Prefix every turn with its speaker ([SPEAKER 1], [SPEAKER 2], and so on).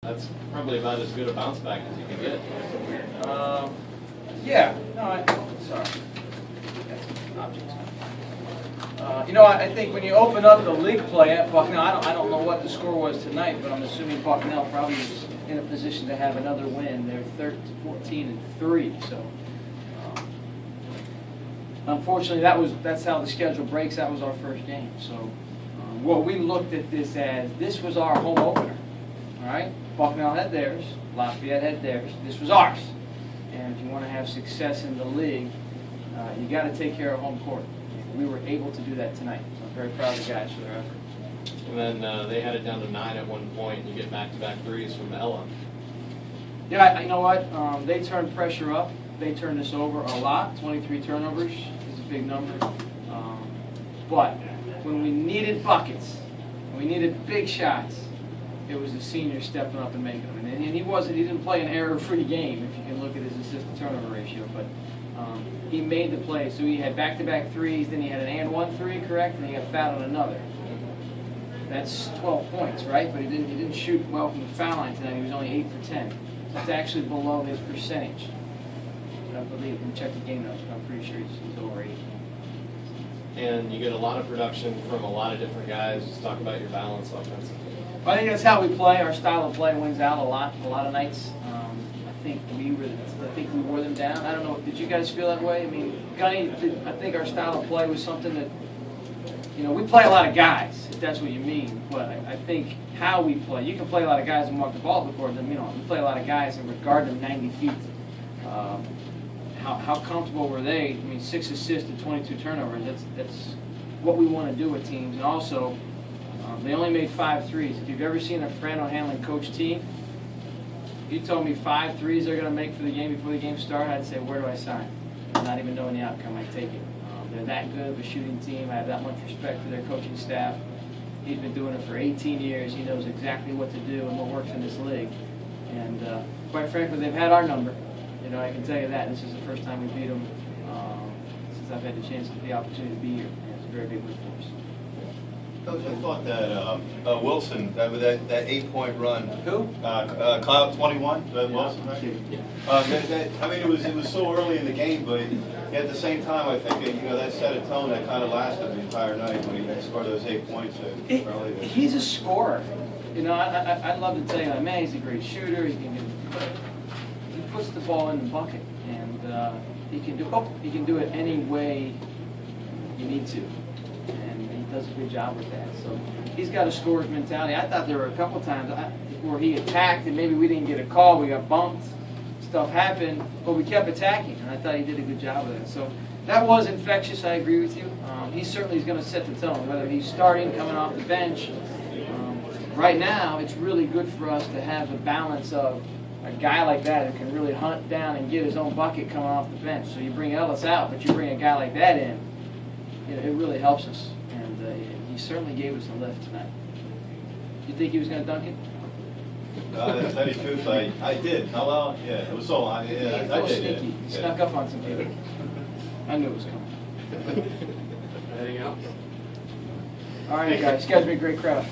[SPEAKER 1] That's probably about as good a bounce back as you can get.
[SPEAKER 2] Yeah. No, sorry. That's objects. You know, I think when you open up the league play at Bucknell, I don't know what the score was tonight, but I'm assuming Bucknell probably is in a position to have another win. They're 14-3, so. Unfortunately, that's how the schedule breaks. That was our first game. So, what we looked at this as, this was our home opener. All right, Bucknell had theirs, Lafayette had theirs. This was ours. And if you want to have success in the league, you got to take care of home court. We were able to do that tonight. So I'm very proud of the guys for their effort.
[SPEAKER 1] And then they had it down to 9 at one point, and you get back-to-back threes from Ella.
[SPEAKER 2] Yeah, you know what? They turned pressure up. They turned us over a lot. 23 turnovers is a big number. But when we needed buckets, when we needed big shots, it was the senior stepping up and making them. And he didn't play an error-free game, if you can look at his assist-to-turnover ratio. But he made the play. So he had back-to-back threes, then he had an and-one three, correct? And he got fouled on another. That's 12 points, right? But he didn't shoot well from the foul line tonight. He was only 8 for 10. So it's actually below his percentage. I believe, we can check the game notes, but I'm pretty sure he's over 8.
[SPEAKER 1] And you get a lot of production from a lot of different guys. Just talk about your balance offensively.
[SPEAKER 2] Well, I think that's how we play. Our style of play wins out a lot of nights. I think we wore them down. I don't know. Did you guys feel that way? I mean, Gunny, I think our style of play was something that, you know, we play a lot of guys, if that's what you mean. But I think how we play, you can play a lot of guys and walk the ball before them. You know, we play a lot of guys and regard them 90 feet. How comfortable were they? I mean, 6 assists and 22 turnovers. That's what we want to do with teams. And also, they only made 5 threes. If you've ever seen a Fran O'Hanlon coach team, if you told me 5 threes they're going to make for the game before the game started, I'd say, where do I sign? Not even knowing the outcome, I'd take it. They're that good of a shooting team. I have that much respect for their coaching staff. He's been doing it for 18 years. He knows exactly what to do and what works in this league. And quite frankly, they've had our number. You know, I can tell you that. This is the first time we beat them since I've had the opportunity to be here. And it's a very big win for us.
[SPEAKER 3] Coach, I thought that Wilson, that 8-point run.
[SPEAKER 2] Who?
[SPEAKER 3] Cloud 21, Wilson, right?
[SPEAKER 2] Yeah.
[SPEAKER 3] I mean, it was so early in the game, but at the same time, I think that set a tone that kind of lasted the entire night when he scored those 8 points.
[SPEAKER 2] He's a scorer. You know, I'd love to tell you, man, he's a great shooter. He puts the ball in the bucket, and he can do it any way you need to. Does a good job with that. So he's got a scorer's mentality. I thought there were a couple times where he attacked and maybe we didn't get a call, we got bumped, stuff happened, but we kept attacking, and I thought he did a good job with it. So that was infectious, I agree with you. He certainly is going to set the tone, whether he's starting, coming off the bench. Right now, it's really good for us to have the balance of a guy like that who can really hunt down and get his own bucket coming off the bench. So you bring Ellis out, but you bring a guy like that in, it really helps us. He certainly gave us a lift tonight. You think he was going to dunk it?
[SPEAKER 3] To tell you the truth, I did. How well? Yeah, it was so high. Yeah, I did.
[SPEAKER 2] Sneaky. He snuck up on some people. I knew it was coming.
[SPEAKER 1] Anything else?
[SPEAKER 2] All right, guys. You guys have been a great crowd.